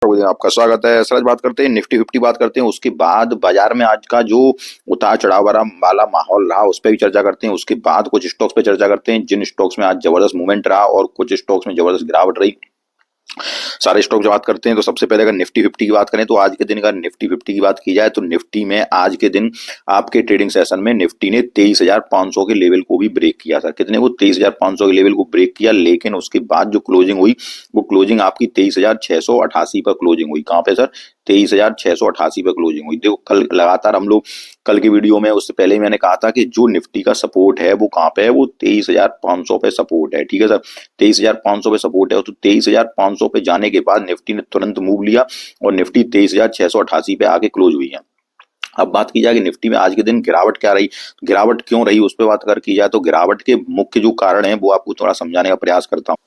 आपका स्वागत है। सर आज बात करते हैं निफ्टी फिफ्टी बात करते हैं, उसके बाद बाजार में आज का जो उतार चढ़ाव वाला माहौल रहा उस पर भी चर्चा करते हैं। उसके बाद कुछ स्टॉक्स पे चर्चा करते हैं जिन स्टॉक्स में आज जबरदस्त मूवमेंट रहा और कुछ स्टॉक्स में जबरदस्त गिरावट रही। सारे स्टॉक जब बात करते हैं तो सबसे पहले अगर निफ्टी फिफ्टी की बात करें तो आज के दिन अगर निफ्टी फिफ्टी की बात की जाए तो निफ्टी में आज के दिन आपके ट्रेडिंग सेशन में निफ्टी ने 23,500 के लेवल को भी ब्रेक किया था। कितने को 23,500 के लेवल को ब्रेक किया, लेकिन उसके बाद जो क्लोजिंग हुई वो क्लोजिंग आपकी 23,688 पर क्लोजिंग हुई। कहाँ पे सर? 23,688 पर क्लोजिंग हुई। देखो कल लगातार हम लोग कल की वीडियो में उससे पहले ही मैंने कहा था कि जो निफ्टी का सपोर्ट है वो कहाँ पे है, वो 23,500 पे सपोर्ट है। ठीक है सर, 23,500 पे सपोर्ट है। तो 23,500 पे जाने के बाद निफ्टी ने तुरंत मूव लिया और निफ्टी 23,688 पे आके क्लोज हुई है। अब बात की जाए कि निफ्टी में आज के दिन गिरावट क्या रही, गिरावट क्यों रही उस पर बात अगर की जाए तो गिरावट के मुख्य जो कारण है वो आपको थोड़ा समझाने का प्रयास करता हूँ।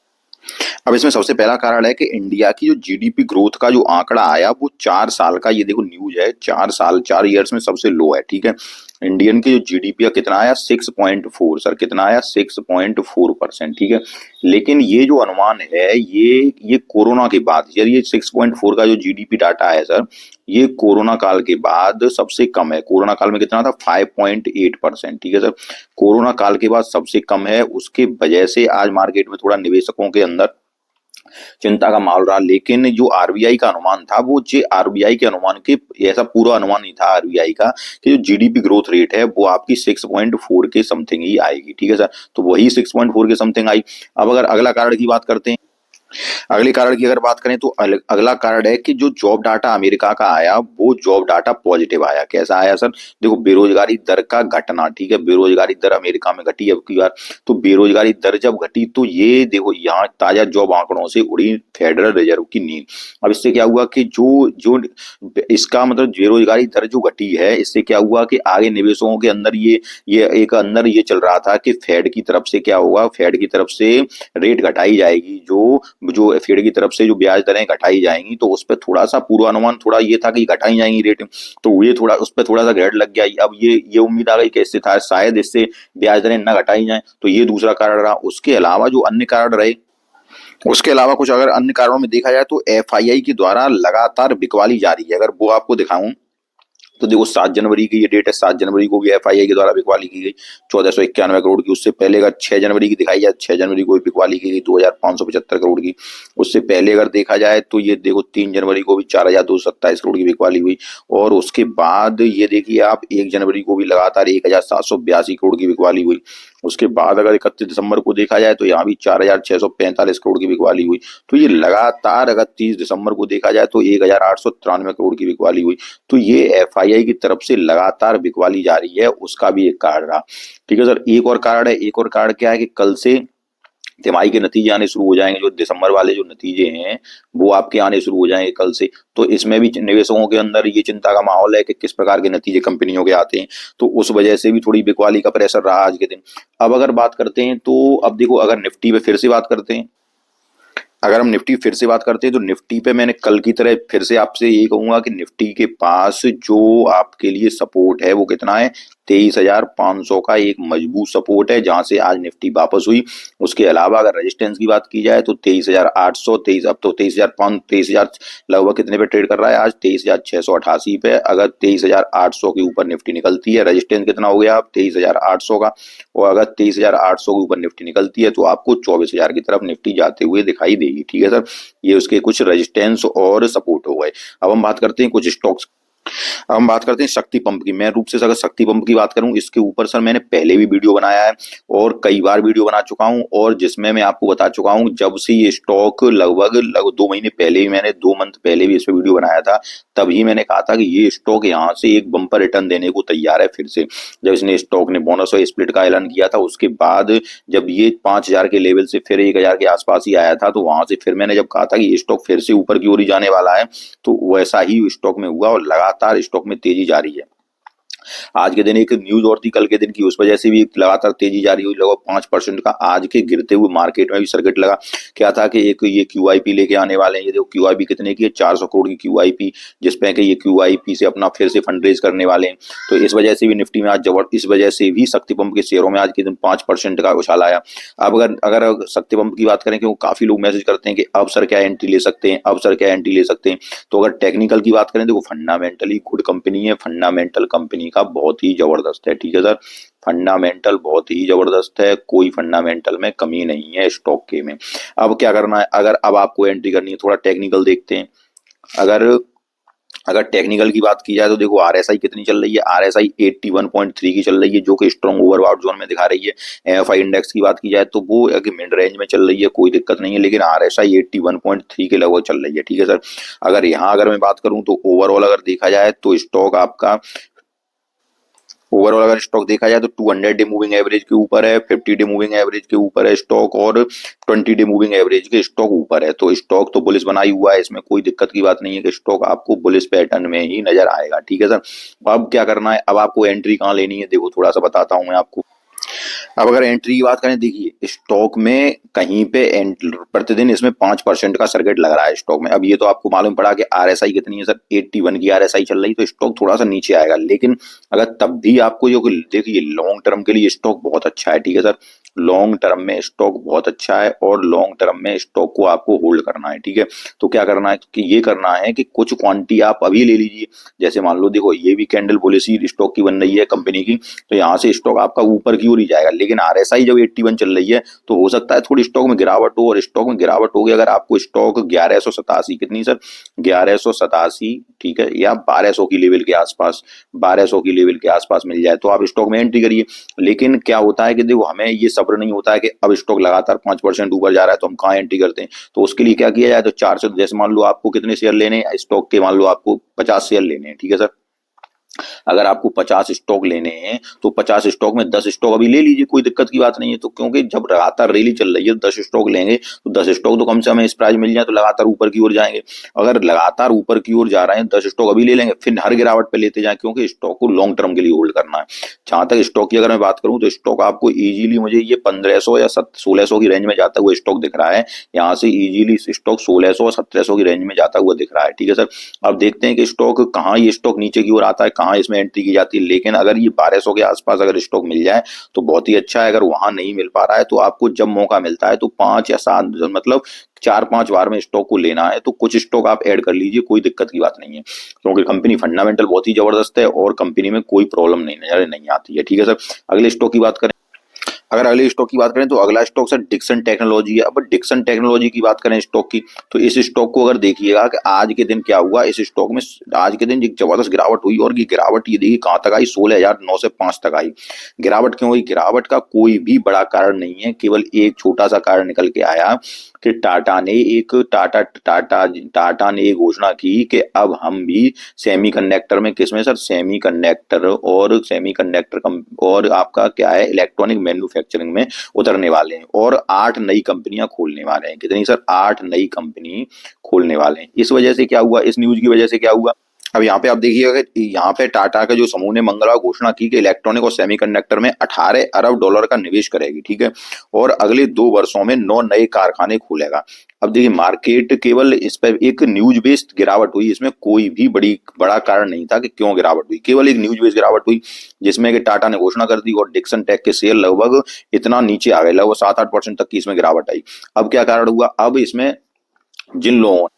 अब इसमें सबसे पहला कारण है कि इंडिया की जो जीडीपी ग्रोथ का जो आंकड़ा आया वो 4 साल का, ये देखो न्यूज है, 4 ईयर्स में सबसे लो है। ठीक है, इंडियन की जो जीडीपी का कितना आया 6.4 सर, कितना आया 6.4%। ठीक है, लेकिन ये जो अनुमान है ये कोरोना के बाद, यार ये 6.4 का जो जीडीपी डाटा है सर, ये कोरोना काल के बाद सबसे कम है। कोरोना काल में कितना था 5.8%। ठीक है सर, कोरोना काल के बाद सबसे कम है। उसके वजह से आज मार्केट में थोड़ा निवेशकों के अंदर चिंता का माहौल रहा। लेकिन जो आरबीआई का अनुमान था वो जे आरबीआई के अनुमान के ऐसा पूरा अनुमान नहीं था आरबीआई का कि जो जीडीपी ग्रोथ रेट है वो आपकी 6.4 के समथिंग ही आएगी। ठीक है सर, तो वही 6.4 के समथिंग आई। अब अगर अगला कारण की बात करते हैं, अगले कारण की अगर बात करें तो अगला कारण है कि जो जॉब डाटा अमेरिका का आया वो जॉब डाटा पॉजिटिव आया। कैसा आया सर? देखो बेरोजगारी दर का घटना। ठीक है, बेरोजगारी दर अमेरिका में घटी अब की बार, तो बेरोजगारी दर जब घटी तो ये देखो यहाँ ताजा जॉब आंकड़ों से उड़ी फेडरल रिजर्व की नींद। अब इससे क्या हुआ कि जो जो इसका मतलब बेरोजगारी दर जो घटी है, इससे क्या हुआ कि आगे निवेशकों के अंदर ये एक अंदर ये चल रहा था कि फेड की तरफ से क्या होगा, फेड की तरफ से रेट घटाई जाएगी, जो जो फेड की तरफ से जो ब्याज दरें घटाई जाएंगी, तो उस पर थोड़ा सा पूर्वानुमान थोड़ा ये था कि घटाई जाएंगी रेट, तो ये थोड़ा उस पर थोड़ा सा ग्रेड लग गया। अब ये उम्मीद आ गई कि इससे था शायद इससे ब्याज दरें न घटाई जाए, तो ये दूसरा कारण रहा। उसके अलावा जो अन्य कारण रहे, उसके अलावा कुछ अगर अन्य कारणों में देखा जाए तो एफआईआई के द्वारा लगातार बिकवाली जारी है। अगर वो आपको दिखाऊं तो देखो 7 जनवरी की ये डेट है, 7 जनवरी को भी एफआईआई के द्वारा बिकवाली की गई 1491 करोड़ की। उससे पहले अगर 6 जनवरी की दिखाई जाए, 6 जनवरी को भी बिकवाली की गई 2,575 करोड़ की। उससे पहले अगर देखा जाए तो ये देखो 3 जनवरी को भी 4,227 करोड़ की बिकवाली हुई। और उसके बाद ये देखिए आप 1 जनवरी को भी लगातार 1,782 करोड़ की बिकवाली हुई। उसके बाद अगर 31 दिसंबर को देखा जाए तो यहाँ भी 4,645 करोड़ की बिकवाली हुई। तो ये लगातार अगर 30 दिसंबर को देखा जाए तो 1,893 करोड़ की बिकवाली हुई। तो ये एफआईआई की तरफ से लगातार बिकवाली जारी है, उसका भी एक कारण रहा। ठीक है सर, एक और कारण है, एक और कारण क्या है कि कल से तिमाही के नतीजे आने शुरू हो जाएंगे। जो दिसंबर वाले जो नतीजे हैं वो आपके आने शुरू हो जाएंगे कल से। तो इसमें भी निवेशकों के अंदर ये चिंता का माहौल है कि किस प्रकार के नतीजे कंपनियों के आते हैं, तो उस वजह से भी थोड़ी बिकवाली का प्रेशर रहा आज के दिन। अब अगर बात करते हैं तो अब देखो अगर निफ्टी पे फिर से बात करते हैं, अगर हम निफ्टी फिर से बात करते हैं तो निफ्टी पे मैंने कल की तरह फिर से आपसे यही कहूंगा कि निफ्टी के पास जो आपके लिए सपोर्ट है वो कितना है, 23,500 का एक मजबूत सपोर्ट है जहां से आज निफ्टी वापस हुई। उसके अलावा अगर रेजिस्टेंस की बात की जाए तो 23,800, अब तो 23,500, 23,000 लगभग कितने पे ट्रेड कर रहा है आज, 23,688 पे। अगर 23,800 के ऊपर निफ्टी निकलती है, रेजिस्टेंस कितना हो गया आप 23,800 का, और अगर 23,800 के ऊपर निफ्टी निकलती है तो आपको 24,000 की तरफ निफ्टी जाते हुए दिखाई देगी। ठीक है सर, ये उसके कुछ रेजिस्टेंस और सपोर्ट हो गए। अब हम बात करते हैं कुछ स्टॉक्स। अब हम बात करते हैं शक्ति पंप की। मैं रूप से अगर शक्ति पंप की बात करूं, इसके ऊपर सर मैंने पहले भी वीडियो बनाया है और कई बार वीडियो बना चुका हूं, और जिसमें मैं आपको बता चुका हूं जब से ये स्टॉक लगभग 2 महीने पहले भी, मैंने 2 मंथ पहले भी इस पे वीडियो बनाया था, तभी मैंने कहा था कि ये स्टॉक यहाँ से एक बम्पर रिटर्न देने को तैयार है। फिर से जब इसने स्टॉक ने बोनस और स्प्लिट का ऐलान किया था, उसके बाद जब ये 5,000 के लेवल से फिर 1,000 के आसपास ही आया था, तो वहां से फिर मैंने जब कहा था कि ये स्टॉक फिर से ऊपर की ओर ही जाने वाला है, तो वैसा ही स्टॉक में हुआ और लगातार स्टॉक में तेजी जारी है। आज के दिन एक न्यूज और थी कल के दिन की, उस वजह से भी एक लगातार तेजी जारी हुई, लगभग 5% का आज के गिरते हुए मार्केट में भी सर्किट लगा। क्या था कि एक ये QIP लेके आने वाले हैं, ये देखो QIP कितने की है, 400 करोड़ की QIP, जिसपे कि ये QIP से अपना फिर से फंड रेज करने वाले हैं। तो इस वजह से भी निफ्टी में आज जबर इस वजह से भी शक्ति पंप के शेयरों में आज के दिन 5% का उछाल आया। अब अगर अगर शक्ति पंप की बात करें, क्योंकि काफी लोग मैसेज करते हैं कि अब सर क्या एंट्री ले सकते हैं, अब सर क्या एंट्री ले सकते हैं, तो अगर टेक्निकल की बात करें, देखो फंडामेंटली गुड कंपनी है, फंडामेंटल कंपनी का बहुत ही जबरदस्त है, ठीक है सर, फंडामेंटल बहुत ही जबरदस्त है, कोई फंडामेंटल में कमी नहीं है स्टॉक के में। अब क्या करना है, अगर अब आपको एंट्री करनी है, थोड़ा टेक्निकल देखते हैं। अगर अगर टेक्निकल की बात की जाए तो देखो RSI कितनी चल रही है, RSI 81.3 की चल रही है, जो कि स्ट्रॉन्ग ओवरबॉट जोन में दिखा रही है। MFI इंडेक्स की बात की जाए तो वो मिड रेंज में चल रही है, कोई दिक्कत नहीं है, लेकिन RSI 81.3 के लगभग चल रही है, ठीक है सर। अगर मैं बात करूं तो ओवरऑल अगर देखा जाए तो स्टॉक आपका ओवरऑल अगर स्टॉक देखा जाए तो 200 डे मूविंग एवरेज के ऊपर है, 50 डे मूविंग एवरेज के ऊपर है स्टॉक, और 20 डे मूविंग एवरेज के स्टॉक ऊपर है। तो स्टॉक तो बुलिश बना ही हुआ है, इसमें कोई दिक्कत की बात नहीं है कि स्टॉक आपको बुलिश पैटर्न में ही नजर आएगा, ठीक है सर। अब क्या करना है, अब आपको एंट्री कहाँ लेनी है, देखो थोड़ा सा बताता हूँ मैं आपको। अब अगर एंट्री की बात करें, देखिए स्टॉक में कहीं पे प्रतिदिन इसमें 5% का सर्किट लग रहा है स्टॉक में। अब ये तो आपको मालूम पड़ा कि RSI कितनी है सर, 81 की RSI चल रही, तो स्टॉक थोड़ा सा नीचे आएगा, लेकिन अगर तब भी आपको जो देखिए लॉन्ग टर्म के लिए स्टॉक बहुत अच्छा है, ठीक है सर, लॉन्ग टर्म में स्टॉक बहुत अच्छा है, और लॉन्ग टर्म में स्टॉक को आपको होल्ड करना है, ठीक है। तो क्या करना है कि ये करना है कि कुछ क्वांटिटी आप अभी ले लीजिए, जैसे मान लो देखो ये भी कैंडल पॉलिसी स्टॉक की बन रही है कंपनी की, तो यहाँ से स्टॉक आपका ऊपर की ओर ही जाएगा, लेकिन RSI जब 81 चल रही है तो हो सकता है थोड़ी स्टॉक में गिरावट हो, और स्टॉक में गिरावट होगी अगर आपको स्टॉक 1187 कितनी सर, 1187, ठीक है, या 1200 की लेवल के आसपास, 1200 की लेवल के आसपास मिल जाए तो आप स्टॉक में एंट्री करिए। लेकिन क्या होता है कि देखो हमें ये सब्र नहीं होता है कि अब स्टॉक लगातार 5% ऊपर जा रहा है तो हम कहाँ एंट्री करते हैं। तो उसके लिए क्या किया जाए, तो 4 से, जैसे मान लो आपको कितने शेयर लेने हैं स्टॉक के, मान लो आपको 50 शेयर लेने हैं, ठीक है सर। अगर आपको 50 स्टॉक लेने हैं तो 50 स्टॉक में 10 स्टॉक अभी ले लीजिए, कोई दिक्कत की बात नहीं है। तो क्योंकि जब लगातार रैली चल रही है 10 स्टॉक लेंगे तो 10 स्टॉक तो कम से कम इस प्राइस मिल जाए तो लगातार ऊपर की ओर जाएंगे। अगर लगातार ऊपर की ओर जा रहे हैं 10 स्टॉक अभी ले लेंगे, फिर हर गिरावट पे लेते जाए, क्योंकि स्टॉक को लॉन्ग टर्म के लिए होल्ड करना है। जहां तक स्टॉक की अगर मैं बात करूं तो स्टॉक आपको इजीली, मुझे ये 1500 या 1600 की रेंज में जाता हुआ स्टॉक दिख रहा है, यहाँ से इजीली स्टॉक 1600 और 1700 की रेंज में जाता हुआ दिख रहा है, ठीक है सर। अब देखते हैं कि स्टॉक कहाँ, ये स्टॉक नीचे की ओर आता है, कहाँ इसमें एंट्री की जाती है। लेकिन अगर ये 1200 के आसपास अगर स्टॉक मिल जाए तो बहुत ही अच्छा है। अगर वहां नहीं मिल पा रहा है तो आपको जब मौका मिलता है तो 5 या 7, मतलब 4-5 बार में स्टॉक को लेना है तो कुछ स्टॉक आप ऐड कर लीजिए, कोई दिक्कत की बात नहीं है, क्योंकि कंपनी फंडामेंटल बहुत ही जबरदस्त है और कंपनी में कोई प्रॉब्लम नहीं नजर नहीं आती है, ठीक है सर। अगले स्टॉक की बात करें, अगर अगले स्टॉक की बात करें तो अगला स्टॉक सर डिक्सन टेक्नोलॉजी है। अब डिक्सन टेक्नोलॉजी की बात करें स्टॉक की, तो इस स्टॉक को अगर देखिएगा कि आज के दिन क्या हुआ, इस स्टॉक में आज के दिन एक जबरदस्त गिरावट हुई, और ये गिरावट ये देखिए कहां तक आई, 16,905 तक आई। गिरावट क्यों हुई, गिरावट का कोई भी बड़ा कारण नहीं है, केवल एक छोटा सा कारण निकल के आया कि टाटा ने एक घोषणा की कि अब हम भी सेमीकंडक्टर में, किसमें सर, सेमीकंडक्टर और और आपका क्या है, इलेक्ट्रॉनिक मैन्युफैक्चरिंग में उतरने वाले हैं, और 8 नई कंपनियां खोलने वाले हैं। कितनी सर, 8 नई कंपनी खोलने वाले हैं। इस वजह से क्या हुआ, इस न्यूज की वजह से क्या हुआ, अब यहाँ पे आप देखिएगा कि यहाँ पे टाटा के जो समूह ने मंगलवार घोषणा की कि इलेक्ट्रॉनिक और सेमीकंडक्टर में 18 अरब डॉलर का निवेश करेगी, ठीक है, और अगले 2 वर्षों में 9 नए कारखाने खोलेगा। अब देखिए मार्केट केवल इस पर एक न्यूज बेस्ड गिरावट हुई, इसमें कोई भी बड़ा कारण नहीं था कि क्यों गिरावट हुई, केवल एक न्यूज बेस्ड गिरावट हुई जिसमें कि टाटा ने घोषणा कर दी और डिक्सन टेक के शेयर लगभग इतना नीचे आ गए, लगभग 7-8% तक की इसमें गिरावट आई। अब क्या कारण हुआ, जिन लोगों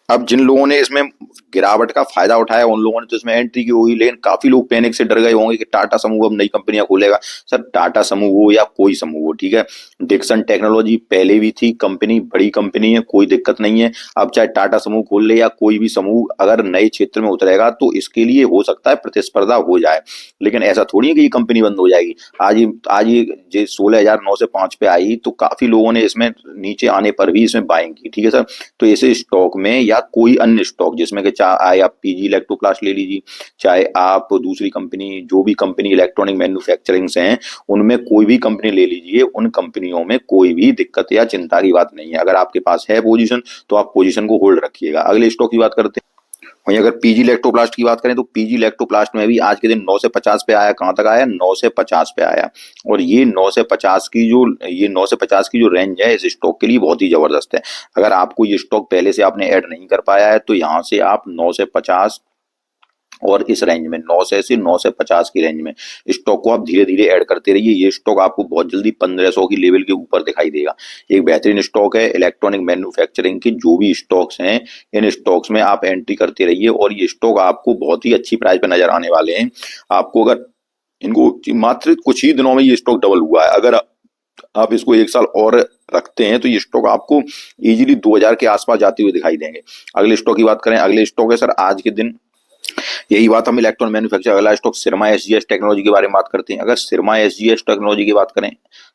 अब जिन लोगों ने इसमें गिरावट का फायदा उठाया उन लोगों ने तो इसमें एंट्री की होगी, लेकिन काफी लोग पैनिक से डर गए होंगे कि टाटा समूह अब नई कंपनियां खोलेगा। सर टाटा समूह हो या कोई समूह हो, ठीक है, डिक्सन टेक्नोलॉजी पहले भी थी, कंपनी बड़ी कंपनी है, कोई दिक्कत नहीं है। अब चाहे टाटा समूह खोल ले या कोई भी समूह अगर नए क्षेत्र में उतरेगा तो इसके लिए हो सकता है प्रतिस्पर्धा हो जाए, लेकिन ऐसा थोड़ी है कि ये कंपनी बंद हो जाएगी। आज ये 16,905 पे आई तो काफी लोगों ने इसमें नीचे आने पर भी इसमें बाइंग की, ठीक है सर। तो ऐसे स्टॉक में या कोई अन्य स्टॉक जिसमें कि चाहे आप PG इलेक्ट्रोप्लास्ट ले लीजिए, चाहे आप दूसरी कंपनी, जो भी कंपनी इलेक्ट्रॉनिक मैन्युफैक्चरिंग से हैं उनमें कोई भी कंपनी ले लीजिए, उन कंपनियों में कोई भी दिक्कत या चिंता की बात नहीं है। अगर आपके पास है पोजीशन तो आप पोजीशन को होल्ड रखिएगा। अगले स्टॉक की बात करते हैं। वहीं अगर पीजी इलेक्ट्रोप्लास्ट की बात करें तो पीजी इलेक्ट्रोप्लास्ट में भी आज के दिन 9 से 50 पे आया। कहां तक आया? 9 से 50 पे आया। और ये 9 से 50 की जो रेंज है इस स्टॉक के लिए बहुत ही जबरदस्त है। अगर आपको ये स्टॉक पहले से आपने ऐड नहीं कर पाया है तो यहाँ से आप 9 से 50 और इस रेंज में 9 से 9 से 50 की रेंज में स्टॉक को आप धीरे धीरे ऐड करते रहिए। ये स्टॉक आपको बहुत जल्दी 1500 की लेवल के ऊपर दिखाई देगा। एक बेहतरीन स्टॉक है। इलेक्ट्रॉनिक मैन्युफैक्चरिंग के जो भी स्टॉक्स हैं इन स्टॉक्स में आप एंट्री करते रहिए और ये स्टॉक आपको बहुत ही अच्छी प्राइस पे नजर आने वाले हैं। आपको अगर इनको मात्र कुछ ही दिनों में ये स्टॉक डबल हुआ है। अगर आप इसको एक साल और रखते हैं तो ये स्टॉक आपको इजीली 2000 के आसपास जाते हुए दिखाई देंगे। अगले स्टॉक की बात करें, अगले स्टॉक है सर आज के दिन, यही बात हम इलेक्ट्रॉन मैन्युफैक्चर, अगला स्टॉक सिरमा एसजीएस टेक्नोलॉजी के बारे में बात करते हैं। अगर सिरमा एसजीएस टेक्नोलॉजी की बात करें,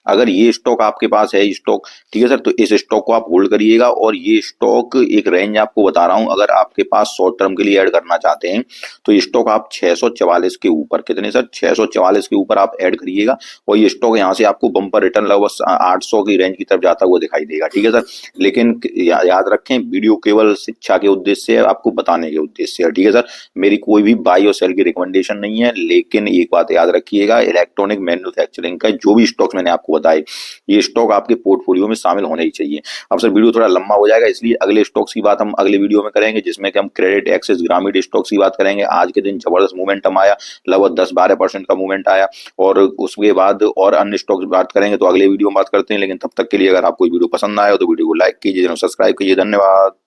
अगर ये स्टॉक आपके पास है स्टॉक, ठीक है सर, तो इस स्टॉक को आप होल्ड करिएगा। और ये स्टॉक एक रेंज आपको बता रहा हूं, अगर आपके पास शॉर्ट टर्म के लिए ऐड करना चाहते हैं तो ये स्टॉक आप 644 के ऊपर, कितने सर? 644 के ऊपर आप ऐड करिएगा और ये स्टॉक यहाँ से आपको बम्पर रिटर्न लगभग 800 की रेंज की तरफ जाता हुआ दिखाई देगा। ठीक है सर, लेकिन याद रखें वीडियो केवल शिक्षा के उद्देश्य से है, आपको बताने के उद्देश्य से है। ठीक है सर, मेरी कोई भी बाई और सेल की रिकमेंडेशन नहीं है। लेकिन एक बात याद रखिएगा, इलेक्ट्रॉनिक मैन्युफैक्चरिंग का जो भी स्टॉक्स मैंने आपको बताए ये स्टॉक आपके पोर्टफोलियो में शामिल होने ही चाहिए। अब सर वीडियो थोड़ा लंबा हो जाएगा, इसलिए अगले स्टॉक्स की बात हम अगले वीडियो में करेंगे जिसमें कि हम क्रेडिट एक्सिस ग्रामीण स्टॉक्स की बात करेंगे। आज के दिन जबरदस्त मोमेंटम आया, लगभग 10-12% का मूवमेंट आया। और उसके बाद और अन्य स्टॉक्स बात करेंगे तो अगले वीडियो में बात करते हैं। लेकिन तब तक के लिए अगर आपको वीडियो पसंद आया हो तो वीडियो को लाइक कीजिए, सब्सक्राइब कीजिए। धन्यवाद।